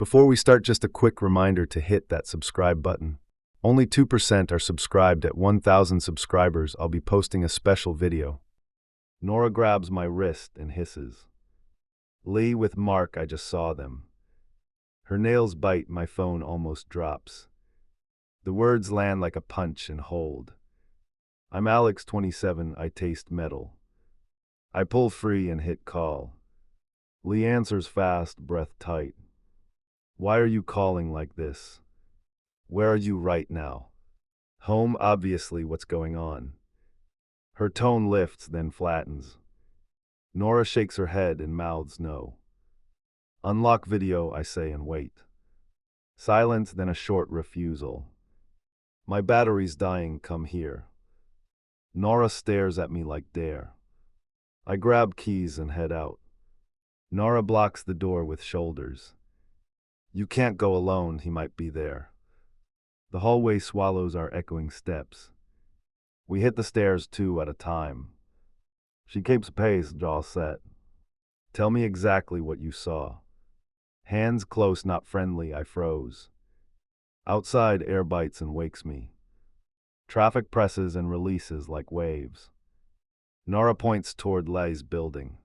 Before we start, just a quick reminder to hit that subscribe button. Only 2% are subscribed. At 1,000 subscribers, I'll be posting a special video. Nora grabs my wrist and hisses. Lee with Mark, I just saw them. Her nails bite, my phone almost drops. The words land like a punch and hold. I'm Alex, 27, I taste metal. I pull free and hit call. Lee answers fast, breath tight. Why are you calling like this? Where are you right now? Home, obviously. What's going on? Her tone lifts, then flattens. Nora shakes her head and mouths no. Unlock video, I say, and wait. Silence, then a short refusal. My battery's dying, come here. Nora stares at me like dare. I grab keys and head out. Nora blocks the door with shoulders. You can't go alone, he might be there. The hallway swallows our echoing steps. We hit the stairs 2 at a time. She keeps pace, jaw set. Tell me exactly what you saw. Hands close, not friendly, I froze. Outside, air bites and wakes me. Traffic presses and releases like waves. Nora points toward Lei's building.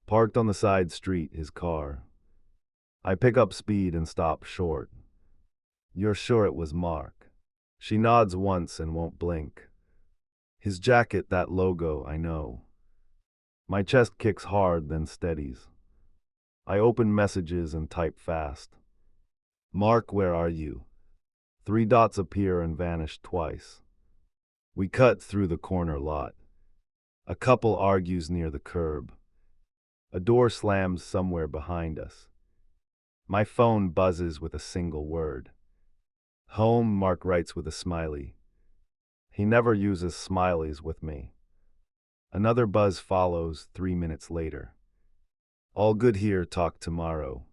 Parked on the side street, his car. I pick up speed and stop short. You're sure it was Mark? She nods once and won't blink. His jacket, that logo, I know. My chest kicks hard, then steadies. I open messages and type fast. Mark, where are you? 3 dots appear and vanish twice. We cut through the corner lot. A couple argues near the curb. A door slams somewhere behind us. My phone buzzes with a single word. Home, Mark writes with a smiley. He never uses smileys with me. Another buzz follows 3 minutes later. All good here, talk tomorrow.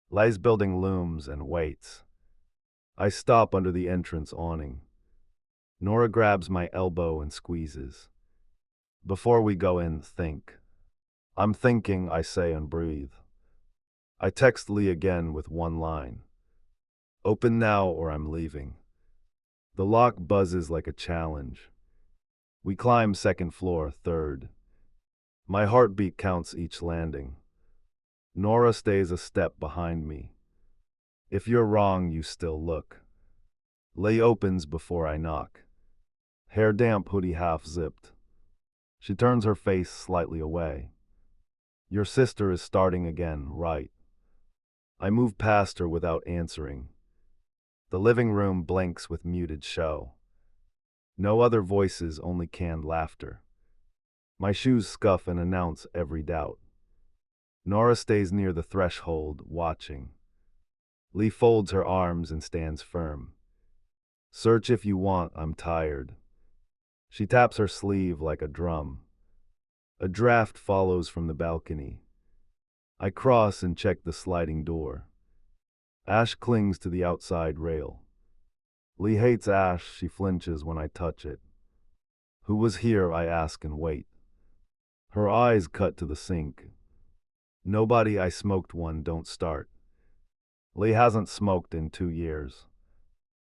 Lei's building looms and waits. I stop under the entrance awning. Nora grabs my elbow and squeezes. Before we go in, think. I'm thinking, I say and breathe. I text Lee again with one line. Open now or I'm leaving. The lock buzzes like a challenge. We climb 2nd floor, 3rd. My heartbeat counts each landing. Nora stays a step behind me. If you're wrong, you still look. Lee opens before I knock. Hair damp, hoodie half zipped. She turns her face slightly away. Your sister is starting again, right? I move past her without answering. The living room blinks with muted show. No other voices, only canned laughter. My shoes scuff and announce every doubt. Nora stays near the threshold, watching. Lee folds her arms and stands firm. Search if you want, I'm tired. She taps her sleeve like a drum. A draft follows from the balcony. I cross and check the sliding door. Ash clings to the outside rail. Lee hates ash, she flinches when I touch it. Who was here, I ask and wait. Her eyes cut to the sink. Nobody, I smoked one, don't start. Lee hasn't smoked in 2 years.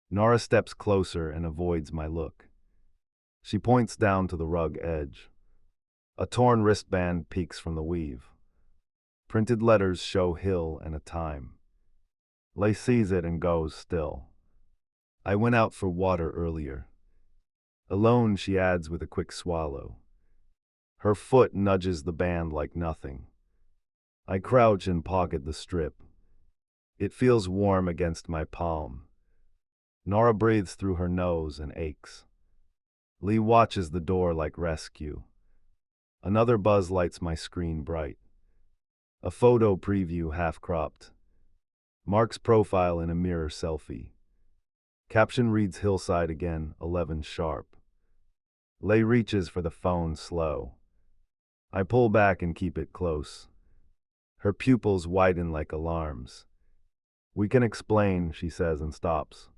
Nora steps closer and avoids my look. She points down to the rug edge. A torn wristband peeks from the weave. Printed letters show Hill and a time. Lee sees it and goes still. I went out for water earlier. Alone, she adds with a quick swallow. Her foot nudges the band like nothing. I crouch and pocket the strip. It feels warm against my palm. Nora breathes through her nose and aches. Lee watches the door like rescue. Another buzz lights my screen bright. A photo preview half-cropped. Mark's profile in a mirror selfie. Caption reads Hillside again, 11 sharp. Lee reaches for the phone slow. I pull back and keep it close. Her pupils widen like alarms. We can explain, she says and stops.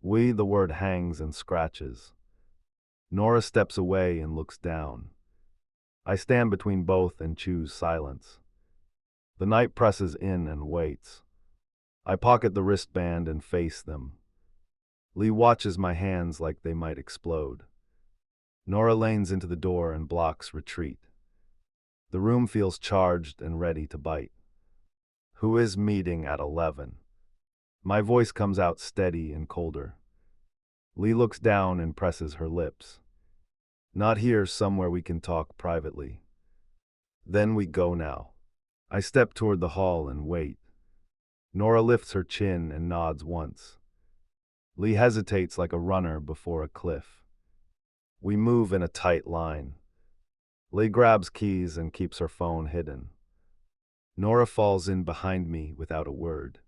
The word hangs and scratches. Nora steps away and looks down. I stand between both and choose silence. The night presses in and waits. I pocket the wristband and face them. Lee watches my hands like they might explode. Nora lanes into the door and blocks retreat. The room feels charged and ready to bite. Who is meeting at 11? My voice comes out steady and colder. Lee looks down and presses her lips. Not here, somewhere we can talk privately. Then we go now. I step toward the hall and wait. Nora lifts her chin and nods once. Lee hesitates like a runner before a cliff. We move in a tight line. Lee grabs keys and keeps her phone hidden. Nora falls in behind me without a word.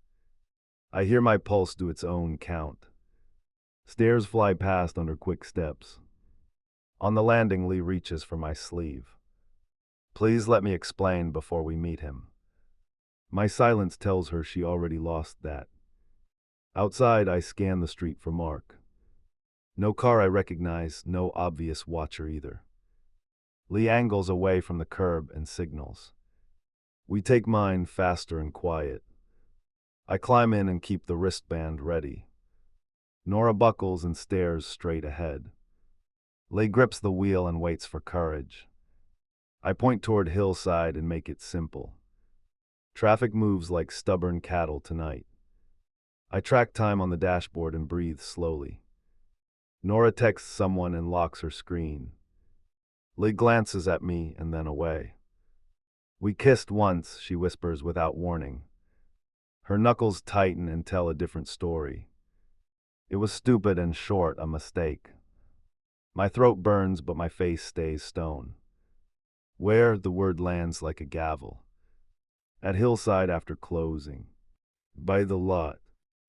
I hear my pulse do its own count. Stairs fly past under quick steps. On the landing, Lee reaches for my sleeve. Please let me explain before we meet him. My silence tells her she already lost that. Outside, I scan the street for Mark. No car I recognize, no obvious watcher either. Lee angles away from the curb and signals. We take mine faster and quiet. I climb in and keep the wristband ready. Nora buckles and stares straight ahead. Lee grips the wheel and waits for courage. I point toward Hillside and make it simple. Traffic moves like stubborn cattle tonight. I track time on the dashboard and breathe slowly. Nora texts someone and locks her screen. Lee glances at me and then away. We kissed once, she whispers without warning. Her knuckles tighten and tell a different story. It was stupid and short, a mistake. My throat burns, but my face stays stone. Where, the word lands like a gavel. At Hillside after closing. By the lot.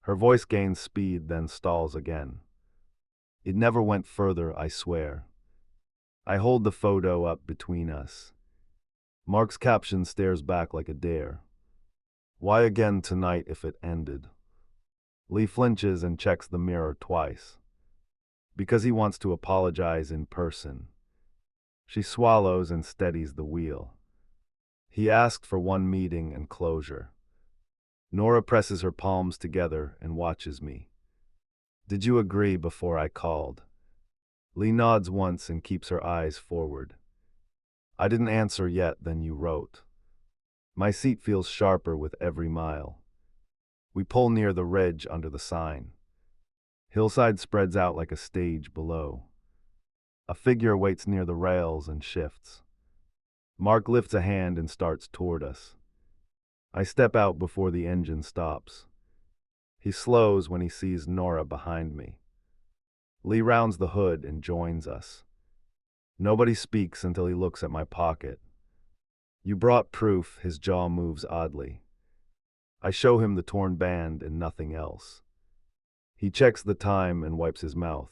Her voice gains speed, then stalls again. It never went further, I swear. I hold the photo up between us. Mark's caption stares back like a dare. Why again tonight if it ended? Lee flinches and checks the mirror twice. Because he wants to apologize in person. She swallows and steadies the wheel. He asked for one meeting and closure. Nora presses her palms together and watches me. Did you agree before I called? Lee nods once and keeps her eyes forward. I didn't answer yet, then you wrote. My seat feels sharper with every mile. We pull near the ridge under the sign. Hillside spreads out like a stage below. A figure waits near the rails and shifts. Mark lifts a hand and starts toward us. I step out before the engine stops. He slows when he sees Nora behind me. Lee rounds the hood and joins us. Nobody speaks until he looks at my pocket. You brought proof, his jaw moves oddly. I show him the torn band and nothing else. He checks the time and wipes his mouth.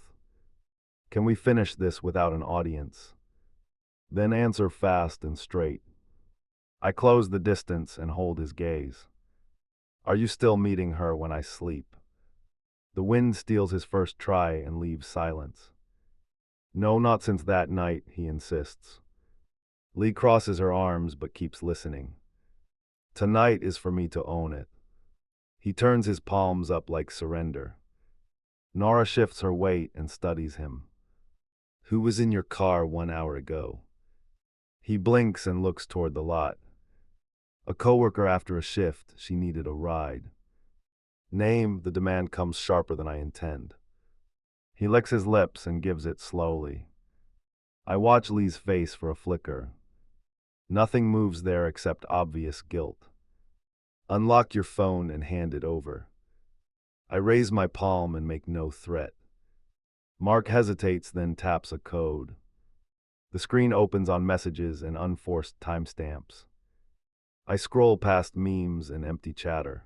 Can we finish this without an audience? Then answer fast and straight. I close the distance and hold his gaze. Are you still meeting her when I sleep? The wind steals his first try and leaves silence. No, not since that night, he insists. Lee crosses her arms but keeps listening. Tonight is for me to own it. He turns his palms up like surrender. Nora shifts her weight and studies him. Who was in your car 1 hour ago? He blinks and looks toward the lot. A coworker after a shift, she needed a ride. Name, the demand comes sharper than I intend. He licks his lips and gives it slowly. I watch Lee's face for a flicker. Nothing moves there except obvious guilt. Unlock your phone and hand it over. I raise my palm and make no threat. Mark hesitates, then taps a code. The screen opens on messages and unforced timestamps. I scroll past memes and empty chatter.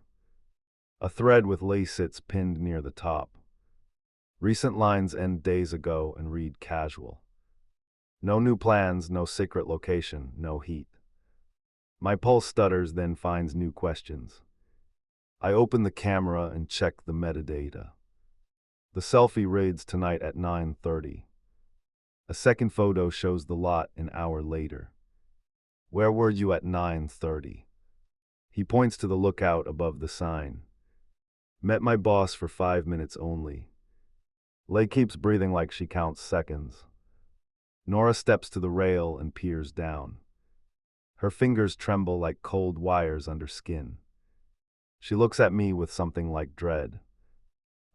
A thread with Lee sits pinned near the top. Recent lines end days ago and read casual. No new plans, no secret location, no heat. My pulse stutters, then finds new questions. I open the camera and check the metadata. The selfie reads tonight at 9:30. A second photo shows the lot an hour later. Where were you at 9:30? He points to the lookout above the sign. Met my boss for 5 minutes only. Lay keeps breathing like she counts seconds. Nora steps to the rail and peers down. Her fingers tremble like cold wires under skin. She looks at me with something like dread.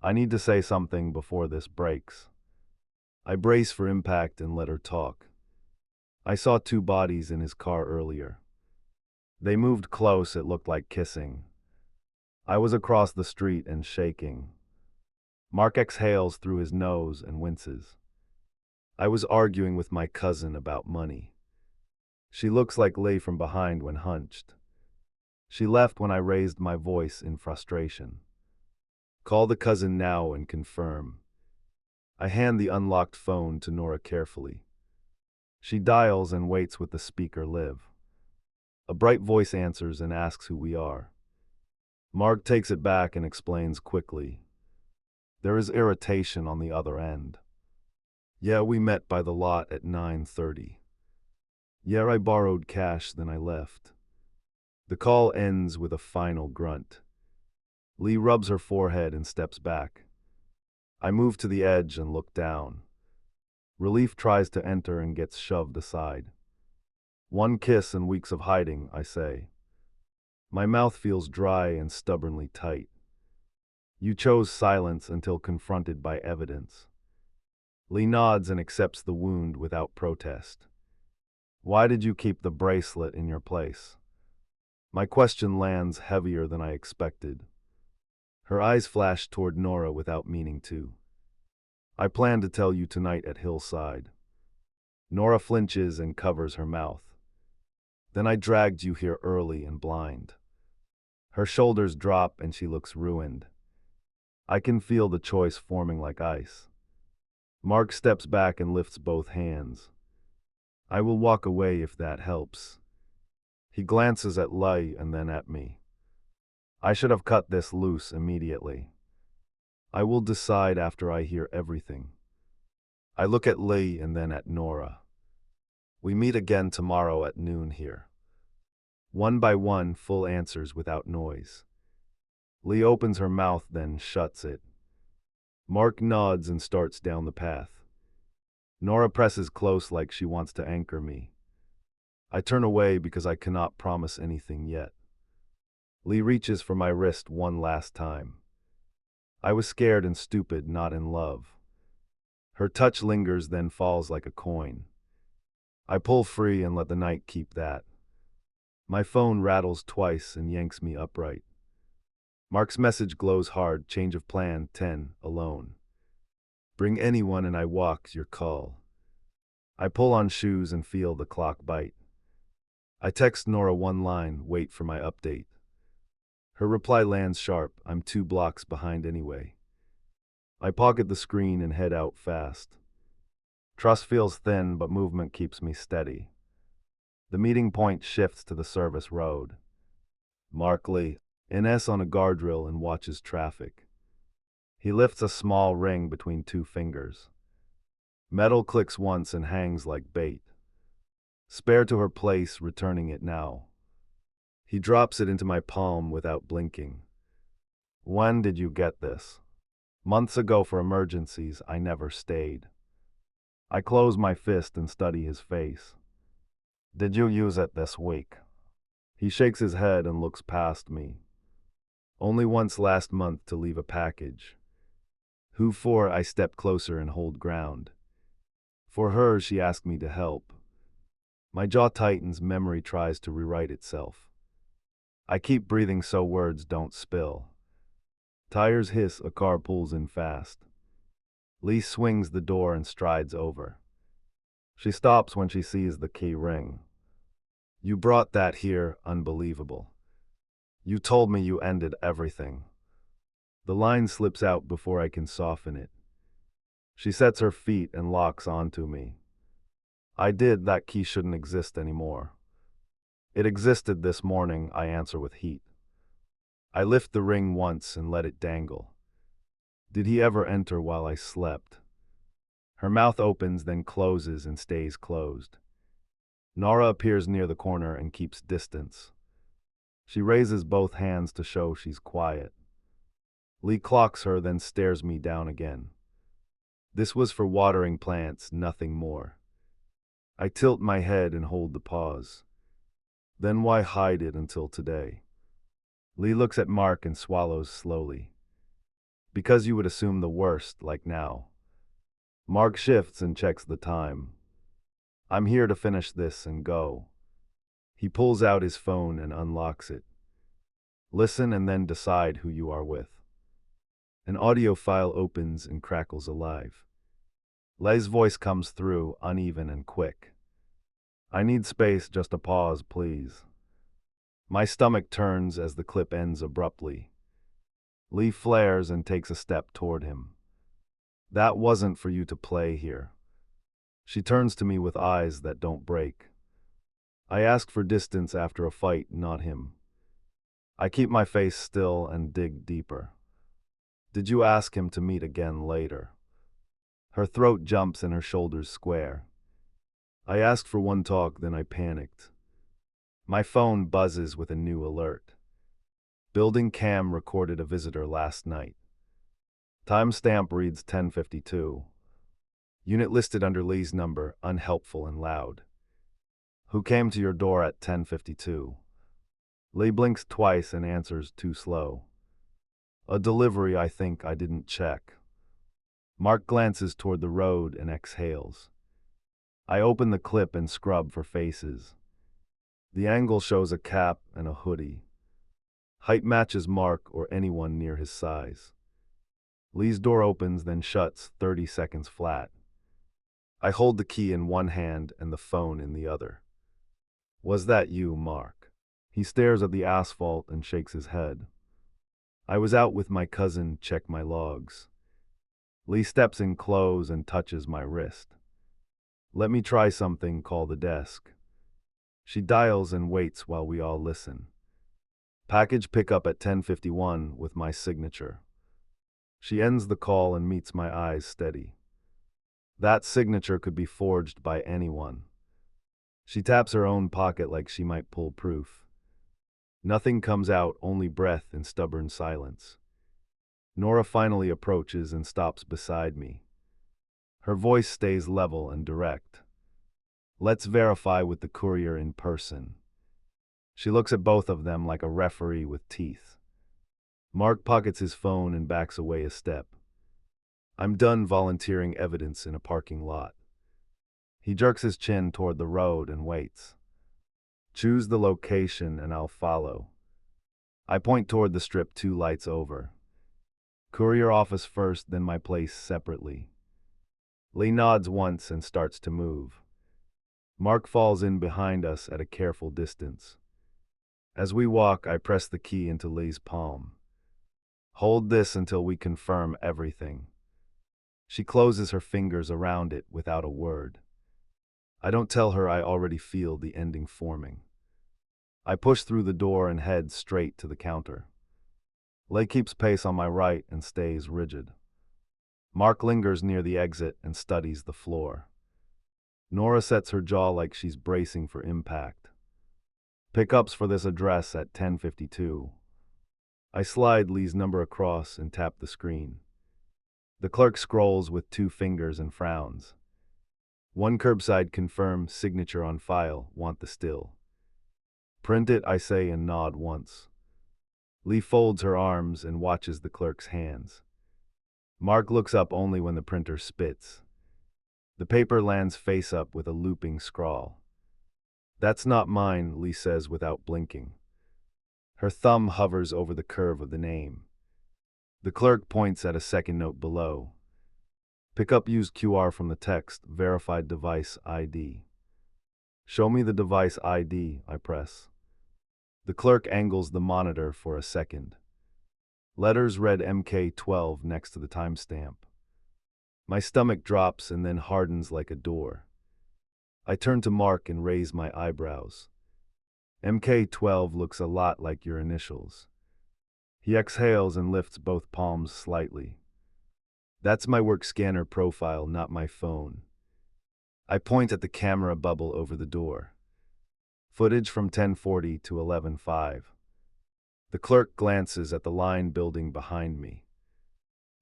I need to say something before this breaks. I brace for impact and let her talk. I saw two bodies in his car earlier. They moved close, it looked like kissing. I was across the street and shaking. Mark exhales through his nose and winces. I was arguing with my cousin about money. She looks like lay from behind when hunched. She left when I raised my voice in frustration. Call the cousin now and confirm. I hand the unlocked phone to Nora carefully. She dials and waits with the speaker live. A bright voice answers and asks who we are. Mark takes it back and explains quickly. There is irritation on the other end. Yeah, we met by the lot at 9:30. Yeah, I borrowed cash, then I left. The call ends with a final grunt. Lee rubs her forehead and steps back. I move to the edge and look down. Relief tries to enter and gets shoved aside. One kiss and weeks of hiding, I say. My mouth feels dry and stubbornly tight. You chose silence until confronted by evidence. Lee nods and accepts the wound without protest. Why did you keep the bracelet in your place? My question lands heavier than I expected. Her eyes flash toward Nora without meaning to. I plan to tell you tonight at Hillside. Nora flinches and covers her mouth. Then I dragged you here early and blind. Her shoulders drop and she looks ruined. I can feel the choice forming like ice. Mark steps back and lifts both hands. I will walk away if that helps. He glances at Lai and then at me. I should have cut this loose immediately. I will decide after I hear everything. I look at Lee and then at Nora. We meet again tomorrow at noon here. One by one, full answers without noise. Lee opens her mouth, then shuts it. Mark nods and starts down the path. Nora presses close like she wants to anchor me. I turn away because I cannot promise anything yet. Lee reaches for my wrist one last time. I was scared and stupid, not in love. Her touch lingers, then falls like a coin. I pull free and let the night keep that. My phone rattles twice and yanks me upright. Mark's message glows hard, change of plan, 10, alone. Bring anyone and I walk your call. I pull on shoes and feel the clock bite. I text Nora one line, wait for my update. Her reply lands sharp, I'm 2 blocks behind anyway. I pocket the screen and head out fast. Trust feels thin, but movement keeps me steady. The meeting point shifts to the service road. Mark Lee, Ines on a guardrail and watches traffic. He lifts a small ring between 2 fingers. Metal clicks once and hangs like bait. Spare to her place, returning it now. He drops it into my palm without blinking. When did you get this? Months ago for emergencies, I never stayed. I close my fist and study his face. Did you use it this week? He shakes his head and looks past me. Only once last month to leave a package. Who for? I step closer and hold ground. For her, she asked me to help. My jaw tightens, memory tries to rewrite itself. I keep breathing so words don't spill. Tires hiss, a car pulls in fast. Lee swings the door and strides over. She stops when she sees the key ring. You brought that here, unbelievable. You told me you ended everything. The line slips out before I can soften it. She sets her feet and locks onto me. I did, that key shouldn't exist anymore. It existed this morning, I answer with heat. I lift the ring once and let it dangle. Did he ever enter while I slept? Her mouth opens, then closes and stays closed. Nora appears near the corner and keeps distance. She raises both hands to show she's quiet. Lee clocks her, then stares me down again. This was for watering plants, nothing more. I tilt my head and hold the pause. Then why hide it until today? Lee looks at Mark and swallows slowly. Because you would assume the worst, like now. Mark shifts and checks the time. I'm here to finish this and go. He pulls out his phone and unlocks it. Listen and then decide who you are with. An audio file opens and crackles alive. Leigh's voice comes through, uneven and quick. I need space, just a pause, please. My stomach turns as the clip ends abruptly. Lee flares and takes a step toward him. That wasn't for you to play here. She turns to me with eyes that don't break. I ask for distance after a fight, not him. I keep my face still and dig deeper. Did you ask him to meet again later? Her throat jumps and her shoulders square. I asked for one talk, then I panicked. My phone buzzes with a new alert. Building cam recorded a visitor last night. Timestamp reads 10:52. Unit listed under Lee's number, unhelpful and loud. Who came to your door at 10:52? Lee blinks twice and answers too slow. A delivery, I think. I didn't check. Mark glances toward the road and exhales. I open the clip and scrub for faces. The angle shows a cap and a hoodie. Height matches Mark or anyone near his size. Lee's door opens, then shuts 30 seconds flat. I hold the key in one hand and the phone in the other. Was that you, Mark? He stares at the asphalt and shakes his head. I was out with my cousin, check my logs. Lee steps in close and touches my wrist. Let me try something, call the desk. She dials and waits while we all listen. Package pickup at 10:51 with my signature. She ends the call and meets my eyes steady. That signature could be forged by anyone. She taps her own pocket like she might pull proof. Nothing comes out, only breath and stubborn silence. Nora finally approaches and stops beside me. Her voice stays level and direct. Let's verify with the courier in person. She looks at both of them like a referee with teeth. Mark pockets his phone and backs away a step. I'm done volunteering evidence in a parking lot. He jerks his chin toward the road and waits. Choose the location and I'll follow. I point toward the strip 2 lights over. Courier office first, then my place separately. Lee nods once and starts to move. Mark falls in behind us at a careful distance. As we walk, I press the key into Lee's palm. Hold this until we confirm everything. She closes her fingers around it without a word. I don't tell her I already feel the ending forming. I push through the door and head straight to the counter. Lee keeps pace on my right and stays rigid. Mark lingers near the exit and studies the floor. Nora sets her jaw like she's bracing for impact. Pickups for this address at 10:52. I slide Lee's number across and tap the screen. The clerk scrolls with 2 fingers and frowns. One curbside confirm, signature on file, want the still. Print it, I say and nod once. Lee folds her arms and watches the clerk's hands. Mark looks up only when the printer spits. The paper lands face up with a looping scrawl. That's not mine, Lee says without blinking. Her thumb hovers over the curve of the name. The clerk points at a second note below. Pickup used QR from the text, verified device ID. Show me the device ID, I press. The clerk angles the monitor for a second. Letters read MK12 next to the timestamp. My stomach drops and then hardens like a door. I turn to Mark and raise my eyebrows. MK12 looks a lot like your initials. He exhales and lifts both palms slightly. That's my work scanner profile, not my phone. I point at the camera bubble over the door. Footage from 10:40 to 11:05. The clerk glances at the line building behind me.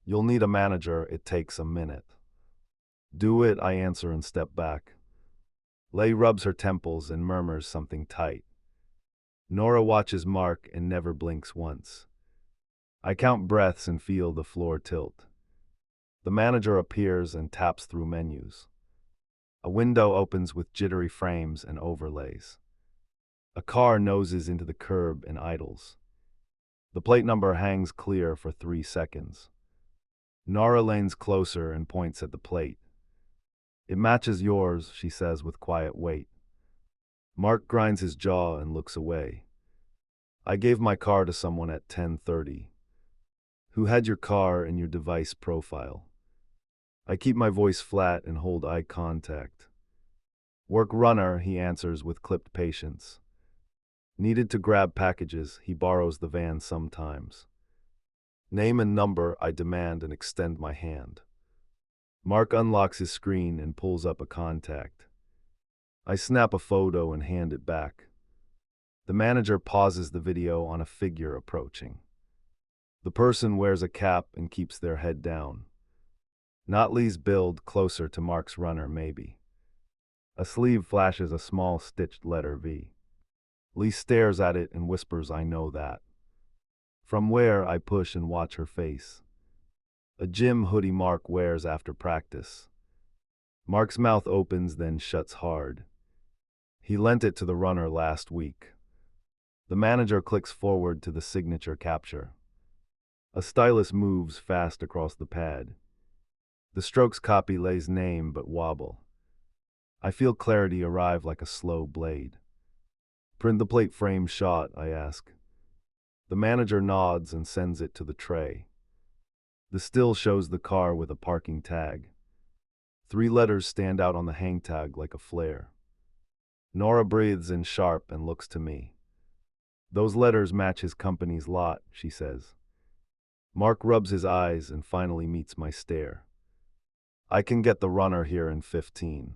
You'll need a manager, it takes a minute. Do it, I answer and step back. Lay rubs her temples and murmurs something tight. Nora watches Mark and never blinks once. I count breaths and feel the floor tilt. The manager appears and taps through menus. A window opens with jittery frames and overlays. A car noses into the curb and idles. The plate number hangs clear for 3 seconds. Nora leans closer and points at the plate. It matches yours, she says with quiet weight. Mark grinds his jaw and looks away. I gave my car to someone at 10:30. Who had your car and your device profile? I keep my voice flat and hold eye contact. Work runner, he answers with clipped patience. Needed to grab packages, he borrows the van sometimes. Name and number, I demand and extend my hand. Mark unlocks his screen and pulls up a contact. I snap a photo and hand it back. The manager pauses the video on a figure approaching. The person wears a cap and keeps their head down. Not Lee's build, closer to Mark's runner maybe. A sleeve flashes a small stitched letter V. Lee stares at it and whispers, I know that. From where, I push and watch her face. A gym hoodie Mark wears after practice. Mark's mouth opens then shuts hard. He lent it to the runner last week. The manager clicks forward to the signature capture. A stylus moves fast across the pad. The strokes copy Lay's name but wobble. I feel clarity arrive like a slow blade. Print the plate frame shot, I ask. The manager nods and sends it to the tray. The still shows the car with a parking tag. 3 letters stand out on the hang tag like a flare. Nora breathes in sharp and looks to me. Those letters match his company's lot, she says. Mark rubs his eyes and finally meets my stare. I can get the runner here in 15.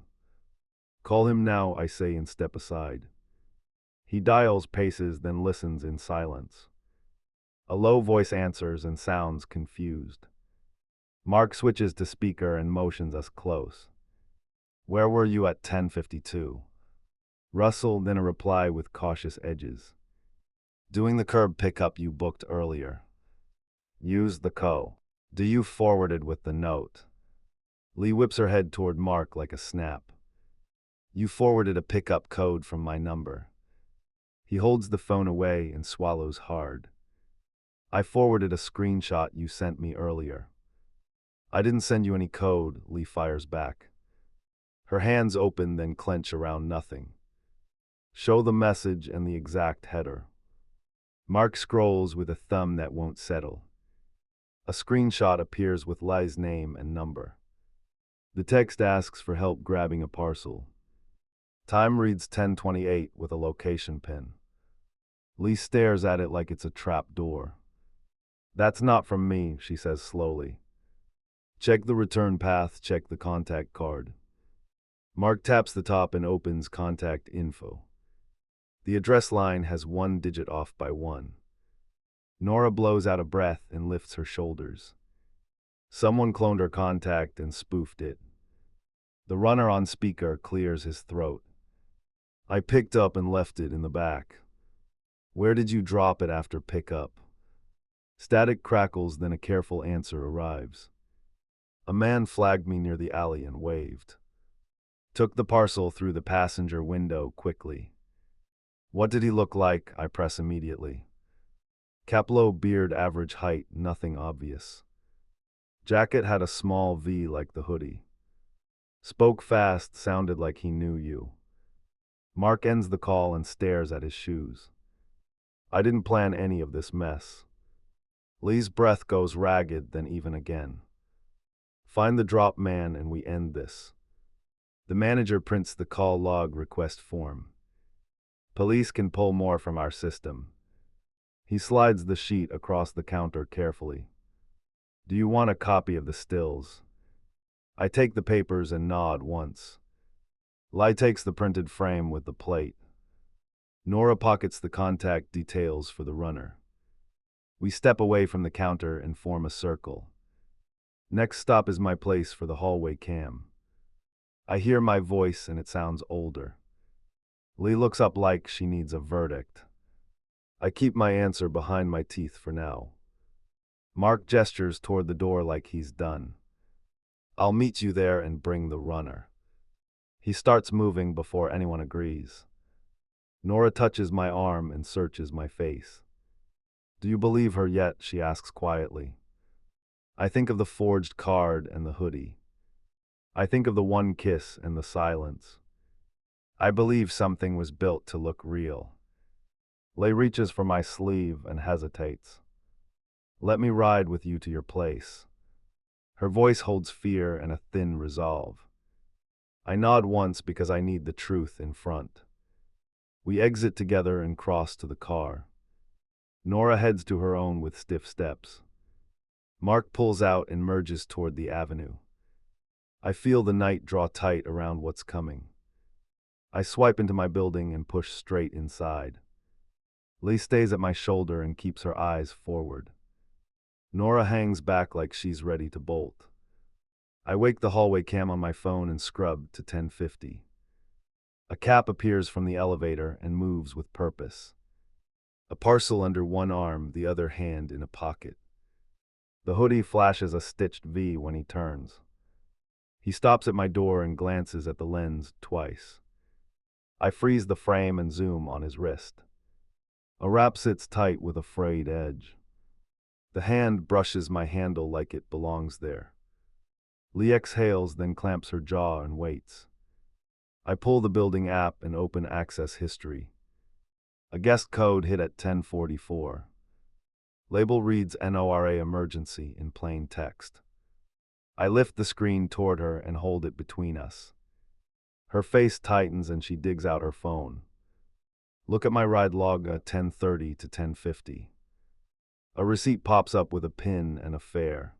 Call him now, I say and step aside. He dials, paces, then listens in silence. A low voice answers and sounds confused. Mark switches to speaker and motions us close. Where were you at 10:52? Russell, then a reply with cautious edges. Doing the curb pickup you booked earlier. Use the co. Do you forwarded with the note? Lee whips her head toward Mark like a snap. You forwarded a pickup code from my number. He holds the phone away and swallows hard. I forwarded a screenshot you sent me earlier. I didn't send you any code, Lee fires back. Her hands open then clench around nothing. Show the message and the exact header. Mark scrolls with a thumb that won't settle. A screenshot appears with Lai's name and number. The text asks for help grabbing a parcel. Time reads 10:28 with a location pin. Lee stares at it like it's a trap door. That's not from me, she says slowly. Check the return path, check the contact card. Mark taps the top and opens contact info. The address line has 1 digit off by 1. Nora blows out a breath and lifts her shoulders. Someone cloned her contact and spoofed it. The runner on speaker clears his throat. I picked up and left it in the back. Where did you drop it after pickup? Static crackles, then a careful answer arrives. A man flagged me near the alley and waved. Took the parcel through the passenger window quickly. What did he look like? I press immediately. Cap low, beard, average height, nothing obvious. Jacket had a small V like the hoodie. Spoke fast, sounded like he knew you. Mark ends the call and stares at his shoes. I didn't plan any of this mess. Lee's breath goes ragged, then even again. Find the drop man and we end this. The manager prints the call log request form. Police can pull more from our system. He slides the sheet across the counter carefully. Do you want a copy of the stills? I take the papers and nod once. Lai takes the printed frame with the plate. Nora pockets the contact details for the runner. We step away from the counter and form a circle. Next stop is my place for the hallway cam. I hear my voice and it sounds older. Lee looks up like she needs a verdict. I keep my answer behind my teeth for now. Mark gestures toward the door like he's done. I'll meet you there and bring the runner. He starts moving before anyone agrees. Nora touches my arm and searches my face. Do you believe her yet? She asks quietly. I think of the forged card and the hoodie. I think of the one kiss and the silence. I believe something was built to look real. Lay reaches for my sleeve and hesitates. Let me ride with you to your place. Her voice holds fear and a thin resolve. I nod once because I need the truth in front. We exit together and cross to the car. Nora heads to her own with stiff steps. Mark pulls out and merges toward the avenue. I feel the night draw tight around what's coming. I swipe into my building and push straight inside. Lee stays at my shoulder and keeps her eyes forward. Nora hangs back like she's ready to bolt. I wake the hallway cam on my phone and scrub to 10:50. A cap appears from the elevator and moves with purpose. A parcel under one arm, the other hand in a pocket. The hoodie flashes a stitched V when he turns. He stops at my door and glances at the lens twice. I freeze the frame and zoom on his wrist. A wrap sits tight with a frayed edge. The hand brushes my handle like it belongs there. Lee exhales, then clamps her jaw and waits. I pull the building app and open access history. A guest code hit at 10:44. Label reads NORA emergency in plain text. I lift the screen toward her and hold it between us. Her face tightens and she digs out her phone. Look at my ride log, 10:30 to 10:50. A receipt pops up with a PIN and a fare.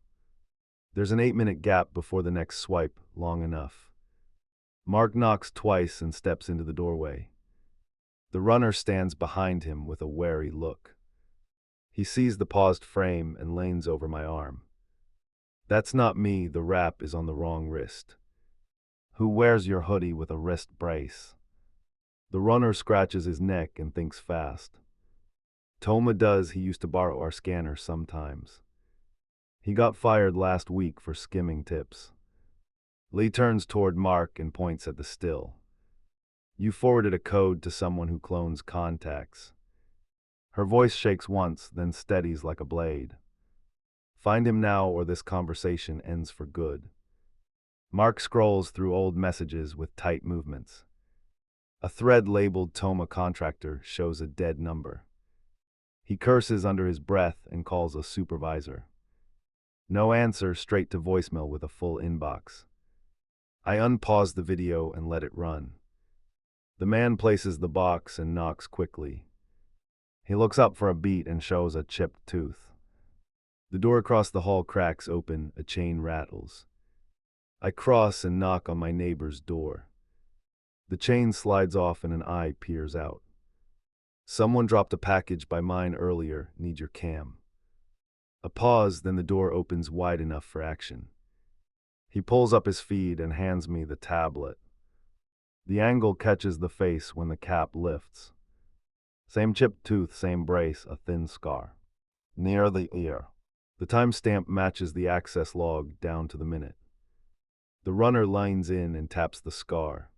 There's an 8-minute gap before the next swipe, long enough. Mark knocks twice and steps into the doorway. The runner stands behind him with a wary look. He sees the paused frame and leans over my arm. That's not me, the wrap is on the wrong wrist. Who wears your hoodie with a wrist brace? The runner scratches his neck and thinks fast. Toma does, he used to borrow our scanner sometimes. He got fired last week for skimming tips. Lee turns toward Mark and points at the still. You forwarded a code to someone who clones contacts. Her voice shakes once, then steadies like a blade. Find him now or this conversation ends for good. Mark scrolls through old messages with tight movements. A thread labeled Toma Contractor shows a dead number. He curses under his breath and calls a supervisor. No answer, straight to voicemail with a full inbox. I unpause the video and let it run. The man places the box and knocks quickly. He looks up for a beat and shows a chipped tooth. The door across the hall cracks open, a chain rattles. I cross and knock on my neighbor's door. The chain slides off and an eye peers out. Someone dropped a package by mine earlier, need your cam. A pause, then the door opens wide enough for action. He pulls up his feed and hands me the tablet. The angle catches the face when the cap lifts. Same chipped tooth, same brace, a thin scar. Near the ear. The timestamp matches the access log down to the minute. The runner lines in and taps the scar.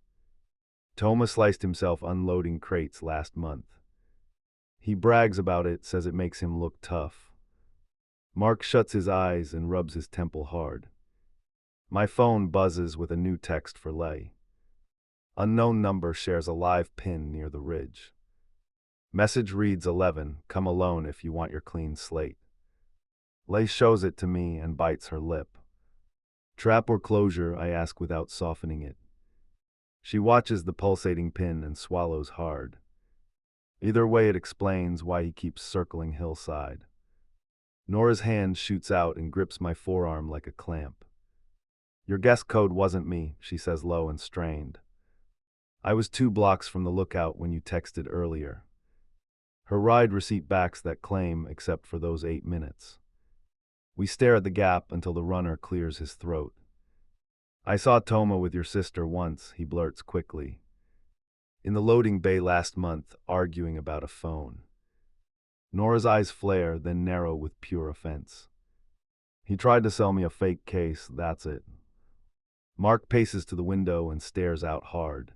Toma sliced himself unloading crates last month. He brags about it, says it makes him look tough. Mark shuts his eyes and rubs his temple hard. My phone buzzes with a new text for Lay. Unknown number shares a live pin near the ridge. Message reads 11, come alone if you want your clean slate. Lay shows it to me and bites her lip. Trap or closure, I ask without softening it. She watches the pulsating pin and swallows hard. Either way, it explains why he keeps circling hillside. Nora's hand shoots out and grips my forearm like a clamp. Your guest code wasn't me, she says low and strained. I was 2 blocks from the lookout when you texted earlier. Her ride receipt backs that claim except for those 8 minutes. We stare at the gap until the runner clears his throat. I saw Toma with your sister once, he blurts quickly. In the loading bay last month, arguing about a phone. Nora's eyes flare, then narrow with pure offense. He tried to sell me a fake case, that's it. Mark paces to the window and stares out hard.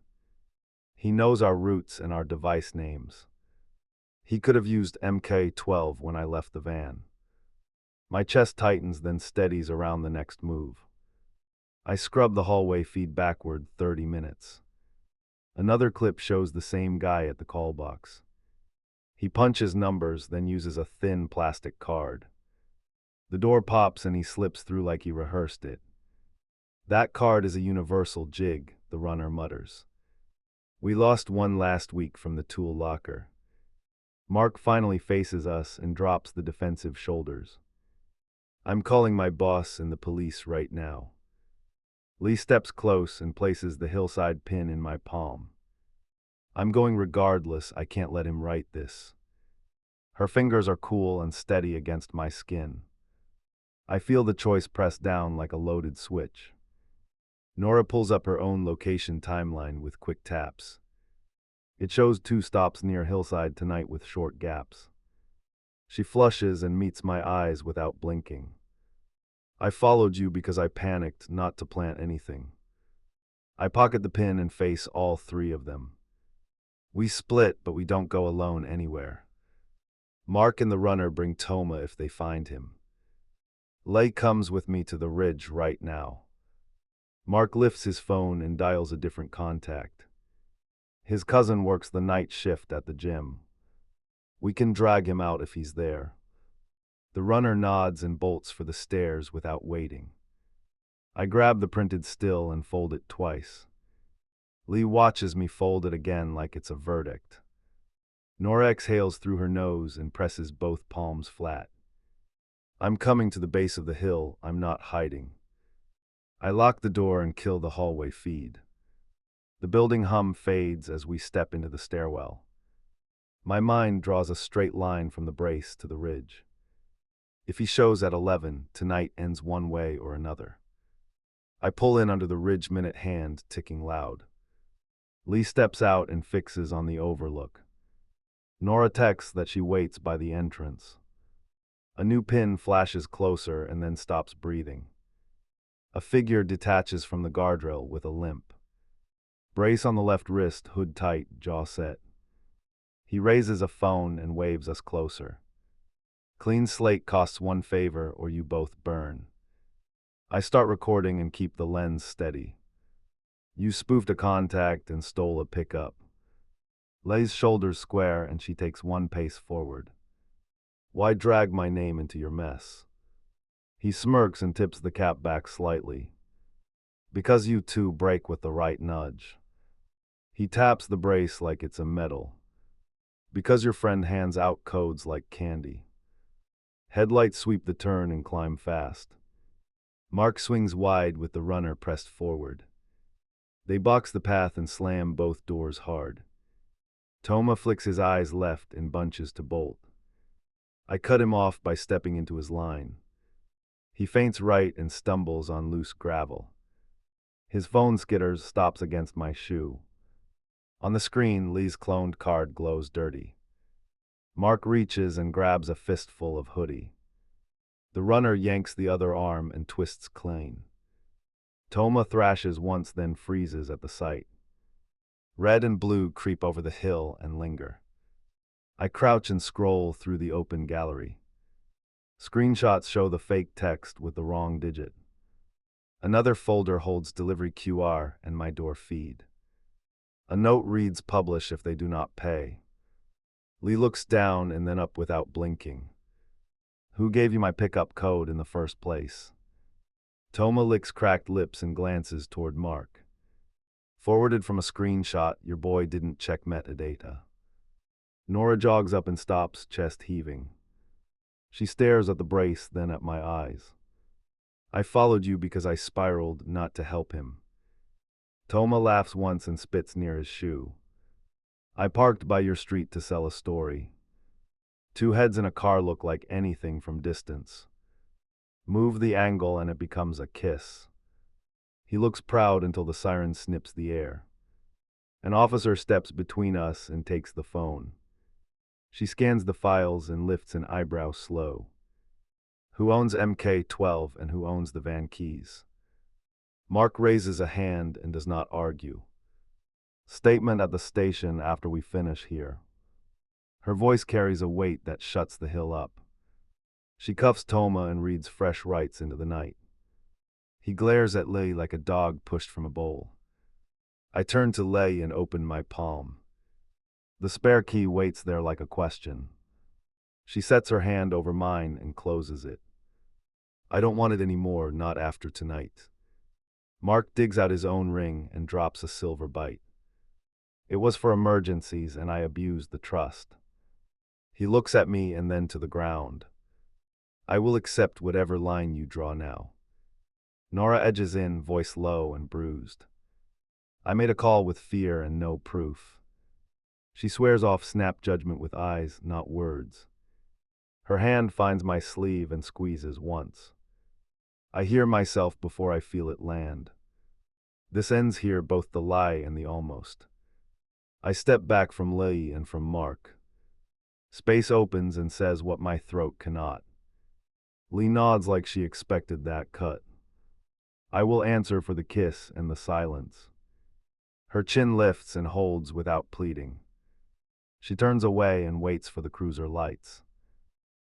He knows our routes and our device names. He could have used MK-12 when I left the van. My chest tightens, then steadies around the next move. I scrub the hallway, feed backward 30 minutes. Another clip shows the same guy at the call box. He punches numbers, then uses a thin plastic card. The door pops and he slips through like he rehearsed it. That card is a universal jig, the runner mutters. We lost one last week from the tool locker. Mark finally faces us and drops the defensive shoulders. I'm calling my boss and the police right now. Lee steps close and places the hillside pin in my palm. I'm going regardless, I can't let him write this. Her fingers are cool and steady against my skin. I feel the choice press down like a loaded switch. Nora pulls up her own location timeline with quick taps. It shows 2 stops near hillside tonight with short gaps. She flushes and meets my eyes without blinking. I followed you because I panicked, not to plant anything. I pocket the pin and face all 3 of them. We split, but we don't go alone anywhere. Mark and the runner bring Toma if they find him. Lay comes with me to the ridge right now. Mark lifts his phone and dials a different contact. His cousin works the night shift at the gym. We can drag him out if he's there. The runner nods and bolts for the stairs without waiting. I grab the printed still and fold it twice. Lee watches me fold it again like it's a verdict. Nora exhales through her nose and presses both palms flat. I'm coming to the base of the hill, I'm not hiding. I lock the door and kill the hallway feed. The building hum fades as we step into the stairwell. My mind draws a straight line from the brace to the ridge. If he shows at 11, tonight ends one way or another. I pull in under the ridge minute hand ticking loud. Lee steps out and fixes on the overlook. Nora texts that she waits by the entrance. A new pin flashes closer and then stops breathing. A figure detaches from the guardrail with a limp. Brace on the left wrist, hood tight, jaw set. He raises a phone and waves us closer. Clean slate costs 1 favor or you both burn. I start recording and keep the lens steady. You spoofed a contact and stole a pickup. Lay's shoulders square and she takes 1 pace forward. Why drag my name into your mess? He smirks and tips the cap back slightly. Because you 2 break with the right nudge. He taps the brace like it's a medal. Because your friend hands out codes like candy. Headlights sweep the turn and climb fast. Mark swings wide with the runner pressed forward. They box the path and slam both doors hard. Toma flicks his eyes left and bunches to bolt. I cut him off by stepping into his line. He feints right and stumbles on loose gravel. His phone skitters, stops against my shoe. On the screen, Lee's cloned card glows dirty. Mark reaches and grabs a fistful of hoodie. The runner yanks the other arm and twists clean. Toma thrashes once, then freezes at the sight. Red and blue creep over the hill and linger. I crouch and scroll through the open gallery. Screenshots show the fake text with the wrong digit. Another folder holds delivery QR and my door feed. A note reads publish if they do not pay. Lee looks down and then up without blinking. Who gave you my pickup code in the first place? Toma licks cracked lips and glances toward Mark. Forwarded from a screenshot, your boy didn't check metadata. Nora jogs up and stops, chest heaving. She stares at the brace, then at my eyes. I followed you because I spiraled, not to help him. Toma laughs once and spits near his shoe. I parked by your street to sell a story. 2 heads in a car look like anything from distance. Move the angle and it becomes a kiss. He looks proud until the siren snips the air. An officer steps between us and takes the phone. She scans the files and lifts an eyebrow slow. Who owns MK12 and who owns the van keys? Mark raises a hand and does not argue. Statement at the station after we finish here. Her voice carries a weight that shuts the hill up. She cuffs Toma and reads fresh rights into the night. He glares at Lei like a dog pushed from a bowl. I turn to Lei and open my palm. The spare key waits there like a question. She sets her hand over mine and closes it. I don't want it anymore, not after tonight. Mark digs out his own ring and drops a silver bite. It was for emergencies and I abused the trust. He looks at me and then to the ground. I will accept whatever line you draw now. Nora edges in, voice low and bruised. I made a call with fear and no proof. She swears off snap judgment with eyes, not words. Her hand finds my sleeve and squeezes once. I hear myself before I feel it land. This ends here, both the lie and the almost. I step back from Lei and from Mark. Space opens and says what my throat cannot. Lee nods like she expected that cut. I will answer for the kiss and the silence. Her chin lifts and holds without pleading. She turns away and waits for the cruiser lights.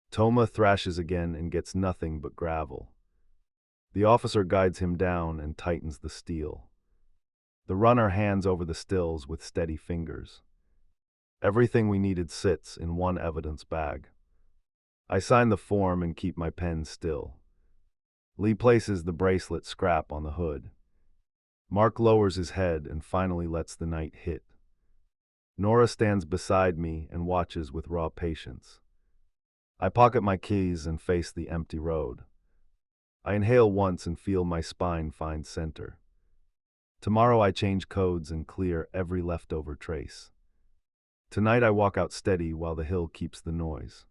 Toma thrashes again and gets nothing but gravel. The officer guides him down and tightens the steel. The runner hands over the stills with steady fingers. Everything we needed sits in one evidence bag. I sign the form and keep my pen still. Lee places the bracelet scrap on the hood. Mark lowers his head and finally lets the night hit. Nora stands beside me and watches with raw patience. I pocket my keys and face the empty road. I inhale once and feel my spine find center. Tomorrow I change codes and clear every leftover trace. Tonight I walk out steady while the hill keeps the noise.